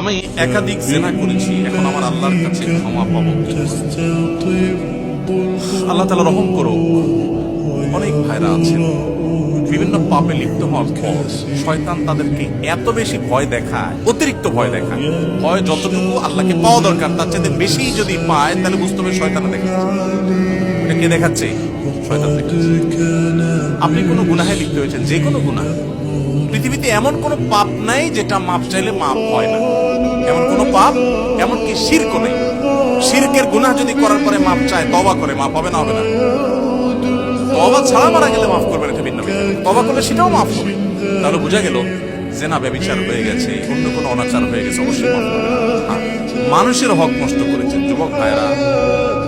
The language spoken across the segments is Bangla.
আমি একাধিক জেনা করেছি, এখন আমার আল্লাহর কাছে ক্ষমা পাবো কি? আল্লাহ তাআলা রহম করো। অনেক ভাইরা আছেন বিভিন্ন পাপে লিপ্ত হওয়ার পর শয়তান তাদেরকে এত বেশি ভয় দেখায়, অতিরিক্ত ভয় দেখায়। ভয় যতটুকু আল্লাহকে পাওয়া দরকার তার চাইতে বেশি যদি পায় তাহলে বুঝতে হবে শয়তান দেখাচ্ছে। এটা কে দেখাচ্ছে? শয়তান দেখাচ্ছে। আপনি কোনো গুনাহে লিপ্ত হয়েছেন, যে কোনো গুনাহ, পৃথিবীতে এমন কোন পাপ নাই যেটা মাপ চাইলে মাপ হয় না। এমন কোন পাপ, এমনকি শিরকও নেই। শিরকের গুনাহ যদি করার পরে মাপ চায়, তওবা করে, মাপ হবে না? হবে না। তওবা ছাড়া মারা গেলে মাফ করবেন, এটা ভিন্ন বিষয়। তওবা করলে সেটাও মাফ হবে। তাহলে বোঝা গেল জেনা ব্যভিচার হয়ে গেছে, অন্য কোনো অনাচার হয়ে গেছে, অবশ্যই মাফ করবেন। মানুষের হক নষ্ট করেছেন যুবক ভাইরা,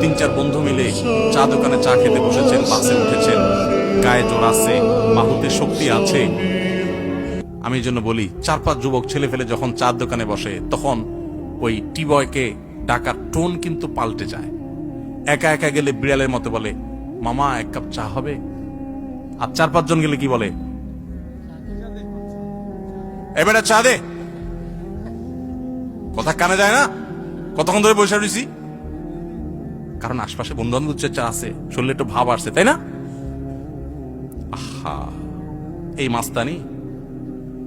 3-4 বন্ধু মিলে চা দোকানে চা খেতে বসেছেন, বাসে উঠেছেন, গায়ে জোর আছে, বাহুতে শক্তি আছে। আমি এই জন্য বলি, 4-5 যুবক ছেলে ফেলে যখন চার দোকানে বসে তখন ওই টি বয়কে ডাকার টোন কিন্তু পাল্টে যায়। একা একা গেলে বিড়ালের মতো বলে, মামা 1 কাপ চা হবে? আর 4-5 জন গেলে কি বলে? এবারে চা দে। কথা কানে যায় না? কতক্ষণ ধরে বসে রয়েছি? কারণ আশপাশে বন্ধু বান্ধব চা আছে, শরীরে একটু ভাব আসছে, তাই না? আহা, এই মাস্তানি,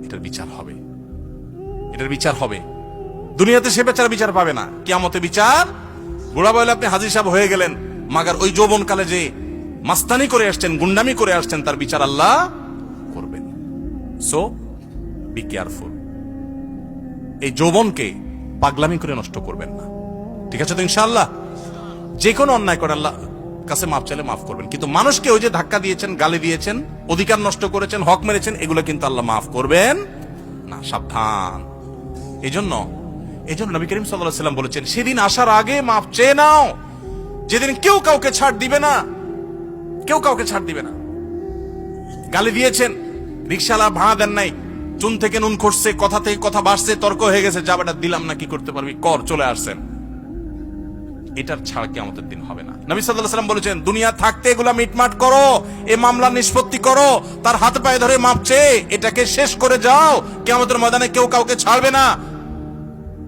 এটার বিচার হবে। এটার বিচার হবে। দুনিয়াতে সে বেচার বিচার পাবে না, কিয়ামতে বিচার। বুড়া বয়লে আপনি হাজির সাহেব হয়ে গেলেন, মাগার ওই যৌবনকালে যে মাস্তানি করে আসছেন, গুন্ডামি করে আসছেন, তার বিচার আল্লাহ করবেন। So be careful. এই যৌবনকে পাগলামি করে নষ্ট করবেন না, ঠিক আছে তো? ইনশাআল্লাহ যে কোনো অন্যায় করে আল্লাহ কাছে মাফ চাইলে মাফ করবেন, কিন্তু মানুষকে ওই যে ধাক্কা দিয়েছেন, গালি দিয়েছেন, অধিকার নষ্ট করেছেন, হক মেরেছেন, এগুলো কিন্তু আল্লাহ মাফ করবেন না। সাবধান। এই জন্য নবী করিম সাল্লাল্লাহু আলাইহি ওয়াসাল্লাম বলেছেন, সেদিন আসার আগে মাফ চেয়ে নাও, যেদিন কেউ কাউকে ছাড় দিবে না। কেউ কাউকে ছাড় দিবে না। গালি দিয়েছেন, রিকশালা ভাড়া দেন নাই, চুন থেকে নুন খসছে, কথা থেকে কথা বাড়ছে, তর্ক হয়ে গেছে, যা বেটা দিলাম না, কি করতে পারবি কর, চলে আসছেন। এটার ছাড় কিয়ামতের দিন হবে না। নবী সাল্লাল্লাহু আলাইহি ওয়াসাল্লাম বলেছেন, দুনিয়া থাকতে এগুলা মিটমাট করো, এই মামলা নিষ্পত্তি করো, তার হাতে পায়ে ধরে মাপ চেয়ে এটাকে শেষ করে যাও। কিয়ামতের ময়দানে কেউ কাউকে ছাড়বে না।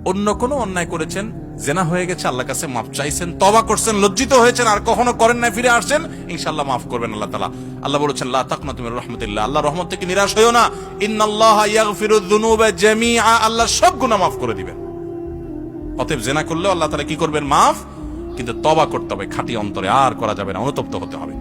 অন্য কোনো অন্যায় করেছেন, জেনা হয়ে গেছে, আল্লাহর কাছে মাফ চাইছেন, তওবা করছেন, লজ্জিত হয়েছেন, আর কখনো করেন না, ফিরে আসছেন, ইনশাআল্লাহ মাফ করবেন আল্লাহ তাআলা। আল্লাহ বলেছেন, লা তাকনাতু মির রাহমাতিল্লাহ, আল্লাহর রহমত থেকে নিরাশ হইও না। ইন্নাল্লাহা ইয়াগফিরুয যুনুবা জামিআ, আল্লাহ সব গুনাহ মাফ করে দিবেন। অতএব জেনা করলেও আল্লাহ তাআলা কি করবেন? মাফ। কিন্তু তওবা করতে হবে খাঁটি অন্তরে, আর করা যাবে না, অনুতপ্ত হতে হবে।